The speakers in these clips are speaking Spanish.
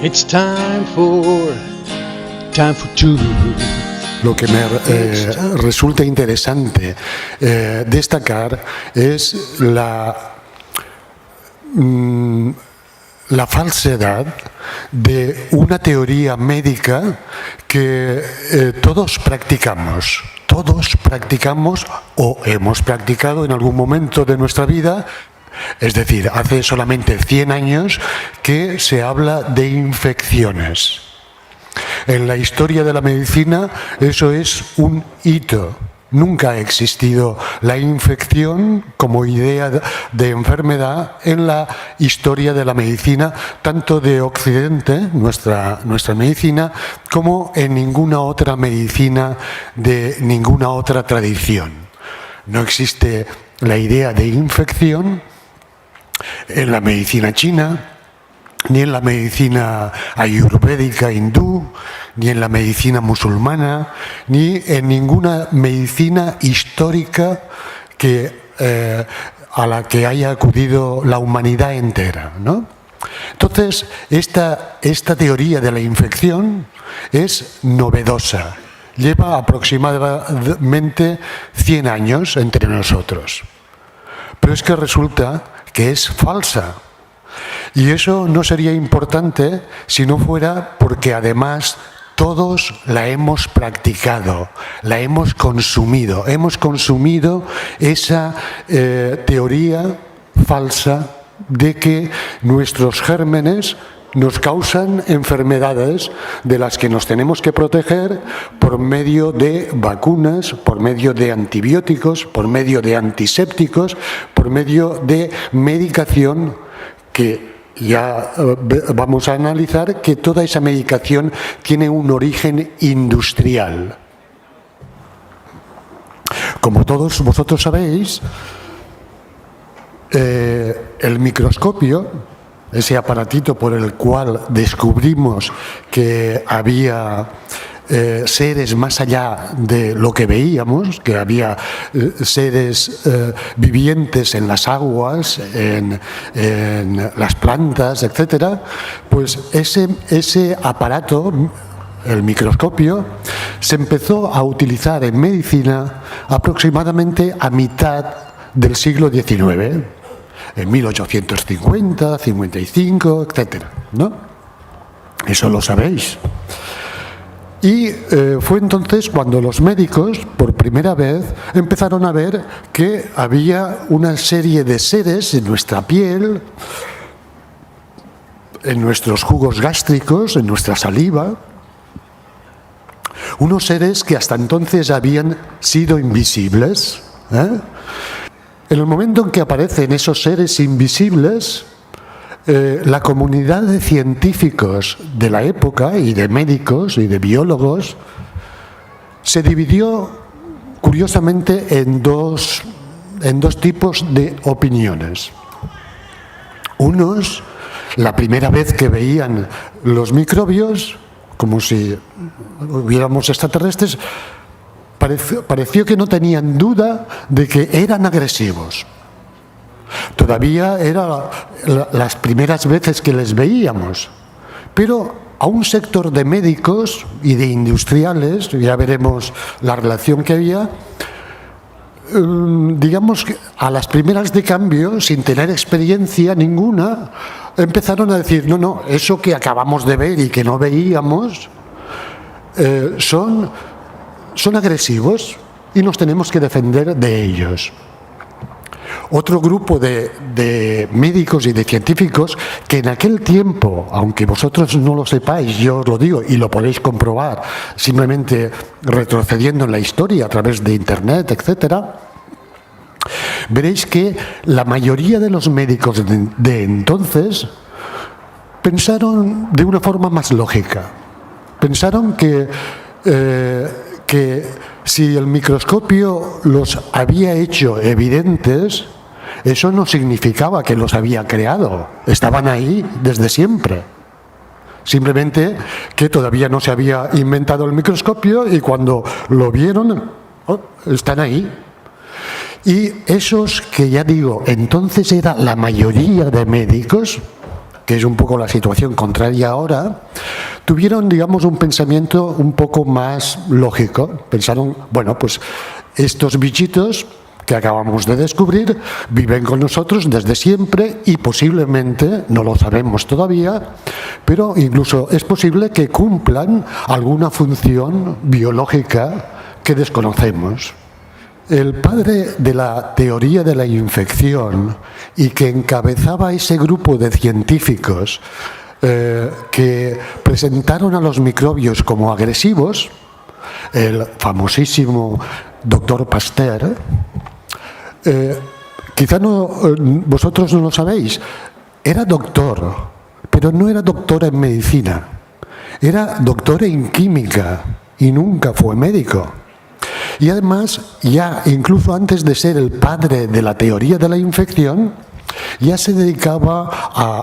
It's time for two. Lo que me resulta interesante destacar es la falsedad de una teoría médica que todos practicamos o hemos practicado en algún momento de nuestra vida. Es decir, hace solamente 100 años que se habla de infecciones. En la historia de la medicina eso es un hito. Nunca ha existido la infección como idea de enfermedad en la historia de la medicina, tanto de Occidente, nuestra medicina, como en ninguna otra medicina de ninguna otra tradición. No existe la idea de infección en la medicina china, ni en la medicina ayurvédica hindú, ni en la medicina musulmana, ni en ninguna medicina histórica a la que haya acudido la humanidad entera, ¿no? Entonces, esta teoría de la infección es novedosa. Lleva aproximadamente 100 años entre nosotros. Pero es que resulta que es falsa. Y eso no sería importante si no fuera porque además todos la hemos practicado, la hemos consumido esa teoría falsa de que nuestros gérmenes nos causan enfermedades de las que nos tenemos que proteger por medio de vacunas, por medio de antibióticos, por medio de antisépticos, por medio de medicación, que ya vamos a analizar que toda esa medicación tiene un origen industrial. Como todos vosotros sabéis, el microscopio, ese aparatito por el cual descubrimos que había seres más allá de lo que veíamos, que había seres vivientes en las aguas, en las plantas, etcétera, pues ese aparato, el microscopio, se empezó a utilizar en medicina aproximadamente a mitad del siglo XIX, en 1850, 55, etcétera, ¿no? Eso lo sabéis. Y fue entonces cuando los médicos, por primera vez, empezaron a ver que había una serie de seres en nuestra piel, en nuestros jugos gástricos, en nuestra saliva, unos seres que hasta entonces habían sido invisibles. En el momento en que aparecen esos seres invisibles, la comunidad de científicos de la época y de médicos y de biólogos se dividió curiosamente en dos tipos de opiniones. Unos, la primera vez que veían los microbios, como si hubiéramos extraterrestres, pareció que no tenían duda de que eran agresivos. Todavía eran las primeras veces que les veíamos, pero a un sector de médicos y de industriales, ya veremos la relación que había, digamos que a las primeras de cambio, sin tener experiencia ninguna, empezaron a decir, no, eso que acabamos de ver y que no veíamos, son agresivos y nos tenemos que defender de ellos. Otro grupo de médicos y de científicos que en aquel tiempo, aunque vosotros no lo sepáis, yo os lo digo y lo podéis comprobar simplemente retrocediendo en la historia a través de internet, etcétera, veréis que la mayoría de los médicos de entonces pensaron de una forma más lógica. Pensaron que si el microscopio los había hecho evidentes, eso no significaba que los había creado. Estaban ahí desde siempre. Simplemente que todavía no se había inventado el microscopio y cuando lo vieron, están ahí. Y esos que ya digo, entonces era la mayoría de médicos, que es un poco la situación contraria ahora, tuvieron, digamos, un pensamiento un poco más lógico. Pensaron, bueno, pues estos bichitos que acabamos de descubrir viven con nosotros desde siempre y posiblemente, no lo sabemos todavía, pero incluso es posible que cumplan alguna función biológica que desconocemos. El padre de la teoría de la infección y que encabezaba ese grupo de científicos que presentaron a los microbios como agresivos, el famosísimo doctor Pasteur, quizá vosotros no lo sabéis, era doctor, pero no era doctor en medicina, era doctor en química y nunca fue médico. Y además, ya incluso antes de ser el padre de la teoría de la infección, ya se dedicaba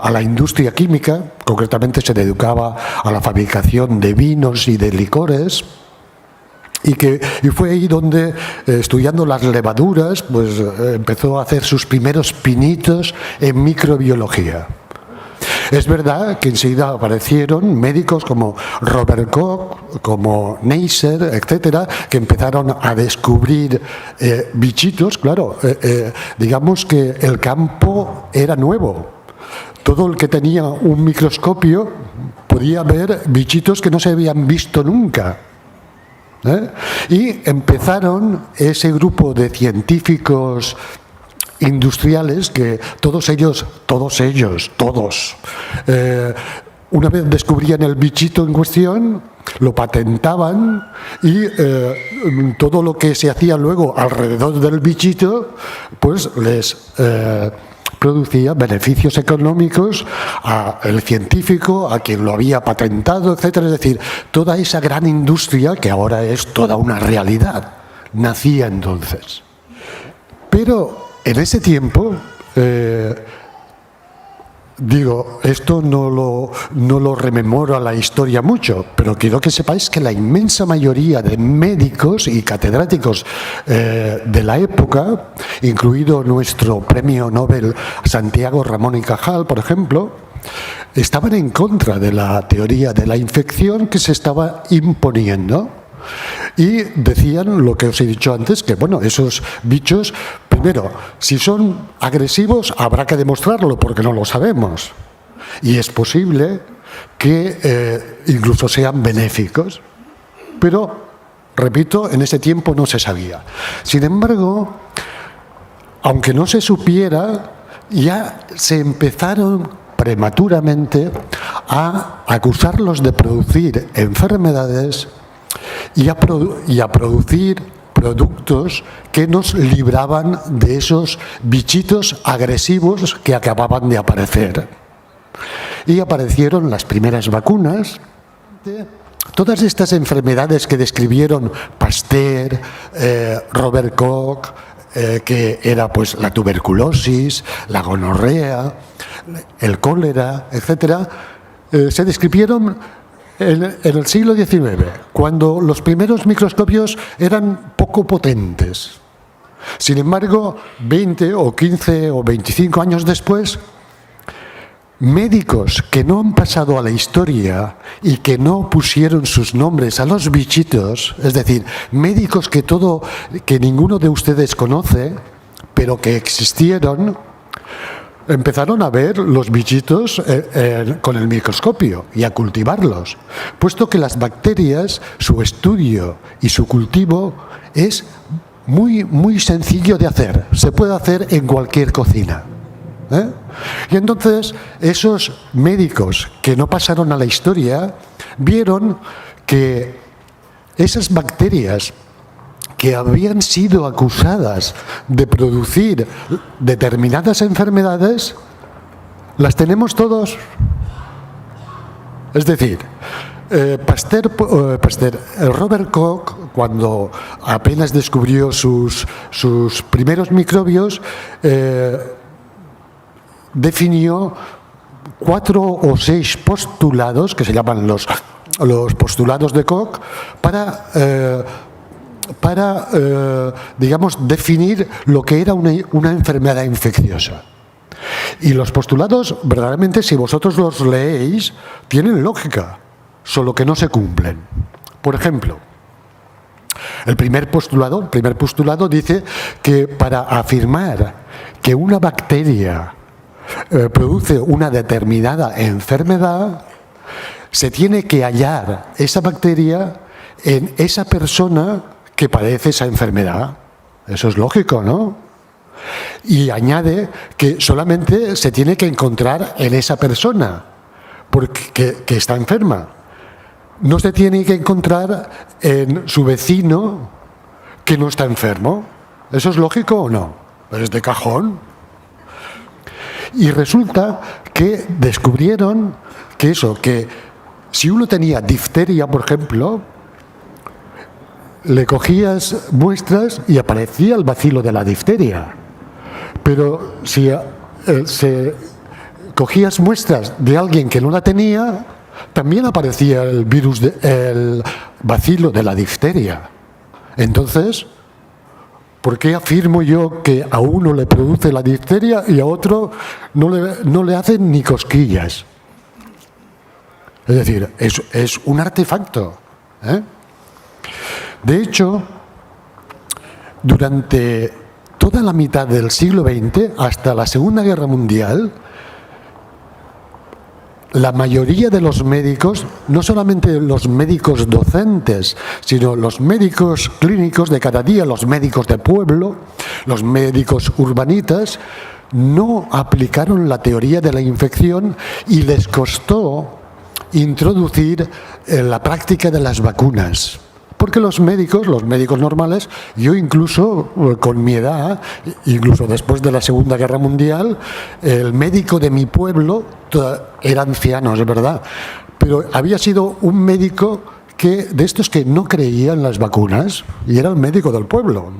a la industria química, concretamente se dedicaba a la fabricación de vinos y de licores. Y fue ahí donde, estudiando las levaduras, pues empezó a hacer sus primeros pinitos en microbiología. Es verdad que enseguida aparecieron médicos como Robert Koch, como Neisser, etcétera, que empezaron a descubrir bichitos. Claro, digamos que el campo era nuevo. Todo el que tenía un microscopio podía ver bichitos que no se habían visto nunca. Y empezaron ese grupo de científicos industriales que todos ellos, una vez descubrían el bichito en cuestión, lo patentaban y todo lo que se hacía luego alrededor del bichito, pues les producía beneficios económicos al científico, a quien lo había patentado, etcétera. Es decir, toda esa gran industria que ahora es toda una realidad, nacía entonces. Pero en ese tiempo, esto no lo rememoro a la historia mucho, pero quiero que sepáis que la inmensa mayoría de médicos y catedráticos de la época, incluido nuestro premio Nobel Santiago Ramón y Cajal, por ejemplo, estaban en contra de la teoría de la infección que se estaba imponiendo. Y decían lo que os he dicho antes, que bueno, esos bichos, primero, si son agresivos habrá que demostrarlo porque no lo sabemos. Y es posible que incluso sean benéficos. Pero, repito, en ese tiempo no se sabía. Sin embargo, aunque no se supiera, ya se empezaron prematuramente a acusarlos de producir enfermedades y a producir productos que nos libraban de esos bichitos agresivos que acababan de aparecer. Y aparecieron las primeras vacunas. Todas estas enfermedades que describieron Pasteur, Robert Koch, que era pues la tuberculosis, la gonorrea, el cólera, etcétera, se describieron en el siglo XIX, cuando los primeros microscopios eran poco potentes. Sin embargo, 20 o 15 o 25 años después, médicos que no han pasado a la historia y que no pusieron sus nombres a los bichitos, es decir, médicos que ninguno de ustedes conoce, pero que existieron, empezaron a ver los bichitos con el microscopio y a cultivarlos, puesto que las bacterias, su estudio y su cultivo es muy, muy sencillo de hacer. Se puede hacer en cualquier cocina. Y entonces esos médicos que no pasaron a la historia vieron que esas bacterias que habían sido acusadas de producir determinadas enfermedades, las tenemos todos. Es decir, Robert Koch, cuando apenas descubrió sus primeros microbios, definió 4 o 6 postulados, que se llaman los postulados de Koch, para digamos, definir lo que era una enfermedad infecciosa. Y los postulados, verdaderamente, si vosotros los leéis, tienen lógica, solo que no se cumplen. Por ejemplo, el primer postulado dice que para afirmar que una bacteria produce una determinada enfermedad, se tiene que hallar esa bacteria en esa persona que padece esa enfermedad. Eso es lógico, ¿no? Y añade que solamente se tiene que encontrar en esa persona que está enferma. No se tiene que encontrar en su vecino que no está enfermo. ¿Eso es lógico o no? Pues es de cajón. Y resulta que descubrieron que si uno tenía difteria, por ejemplo, le cogías muestras y aparecía el bacilo de la difteria. Pero si cogías muestras de alguien que no la tenía, también aparecía el bacilo de la difteria. Entonces, ¿por qué afirmo yo que a uno le produce la difteria y a otro no le hacen ni cosquillas? Es decir, es un artefacto, ¿eh? De hecho, durante toda la mitad del siglo XX, hasta la Segunda Guerra Mundial, la mayoría de los médicos, no solamente los médicos docentes, sino los médicos clínicos de cada día, los médicos de pueblo, los médicos urbanitas, no aplicaron la teoría de la infección y les costó introducir la práctica de las vacunas. Porque los médicos normales, yo incluso con mi edad, incluso después de la Segunda Guerra Mundial, el médico de mi pueblo era anciano, es verdad, pero había sido un médico de estos que no creía en las vacunas, y era el médico del pueblo,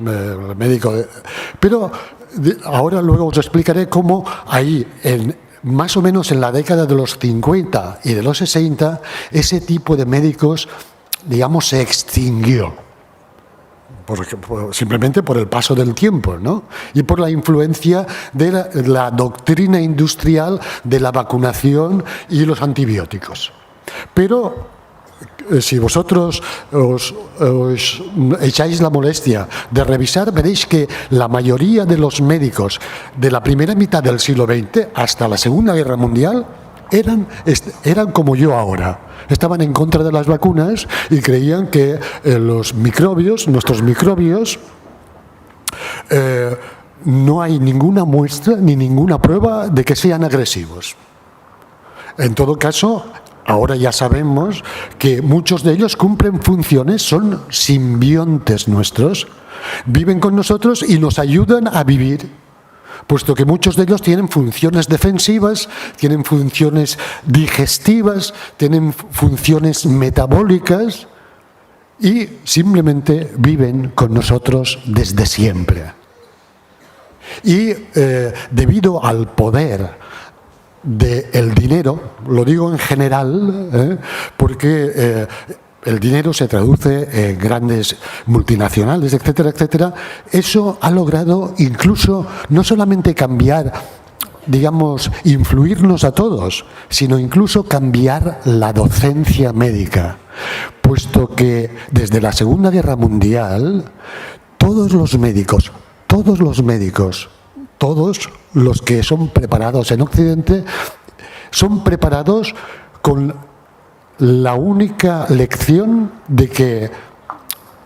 pero ahora luego os explicaré cómo ahí, más o menos en la década de los 50 y de los 60, ese tipo de médicos, digamos, se extinguió, simplemente por el paso del tiempo, ¿no? Y por la influencia de la doctrina industrial de la vacunación y los antibióticos. Pero si vosotros os echáis la molestia de revisar, veréis que la mayoría de los médicos de la primera mitad del siglo XX hasta la Segunda Guerra Mundial eran como yo ahora. Estaban en contra de las vacunas y creían que nuestros microbios, no hay ninguna muestra ni ninguna prueba de que sean agresivos. En todo caso, ahora ya sabemos que muchos de ellos cumplen funciones, son simbiontes nuestros, viven con nosotros y nos ayudan a vivir, puesto que muchos de ellos tienen funciones defensivas, tienen funciones digestivas, tienen funciones metabólicas y simplemente viven con nosotros desde siempre. Y debido al poder del dinero, lo digo en general, porque el dinero se traduce en grandes multinacionales, etcétera, etcétera. Eso ha logrado incluso no solamente cambiar, digamos, influirnos a todos, sino incluso cambiar la docencia médica, puesto que desde la Segunda Guerra Mundial todos los médicos, todos los que son preparados en Occidente, son preparados con la única lección de que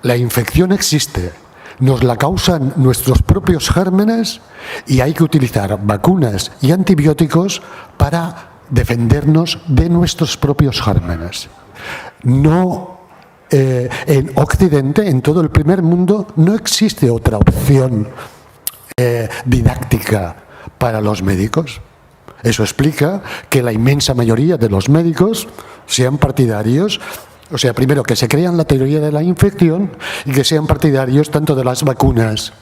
la infección existe, nos la causan nuestros propios gérmenes y hay que utilizar vacunas y antibióticos para defendernos de nuestros propios gérmenes. No, en Occidente, en todo el primer mundo, no existe otra opción didáctica para los médicos. Eso explica que la inmensa mayoría de los médicos sean partidarios, o sea, primero que se crean la teoría de la infección y que sean partidarios tanto de las vacunas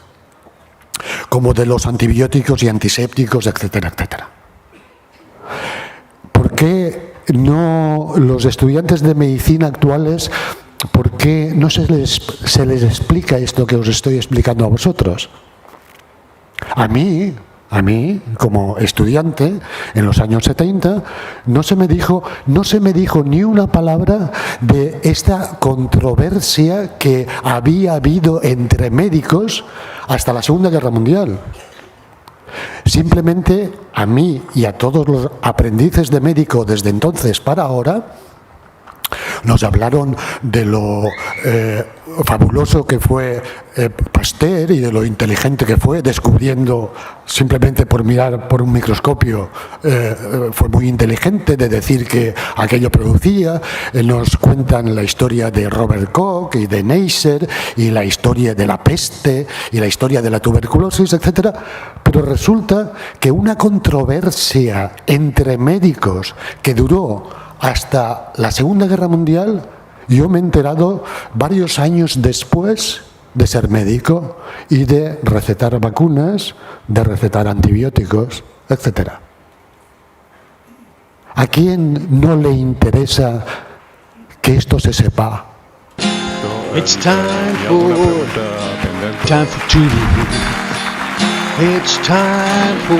como de los antibióticos y antisépticos, etcétera, etcétera. ¿Por qué no los estudiantes de medicina actuales, por qué no se les explica esto que os estoy explicando a vosotros? A mí a mí, como estudiante, en los años 70, no se me dijo ni una palabra de esta controversia que había habido entre médicos hasta la Segunda Guerra Mundial. Simplemente a mí y a todos los aprendices de médico desde entonces para ahora, nos hablaron de lo fabuloso que fue Pasteur y de lo inteligente que fue descubriendo, simplemente por mirar por un microscopio, fue muy inteligente de decir que aquello producía. Nos cuentan la historia de Robert Koch y de Neisser y la historia de la peste y la historia de la tuberculosis, etcétera. Pero resulta que una controversia entre médicos que duró hasta la Segunda Guerra Mundial, yo me he enterado varios años después de ser médico y de recetar vacunas, de recetar antibióticos, etc. ¿A quién no le interesa que esto se sepa? It's time for two. It's time for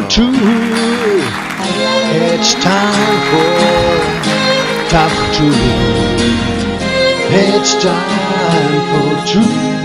two. It's time for two. It's time for two.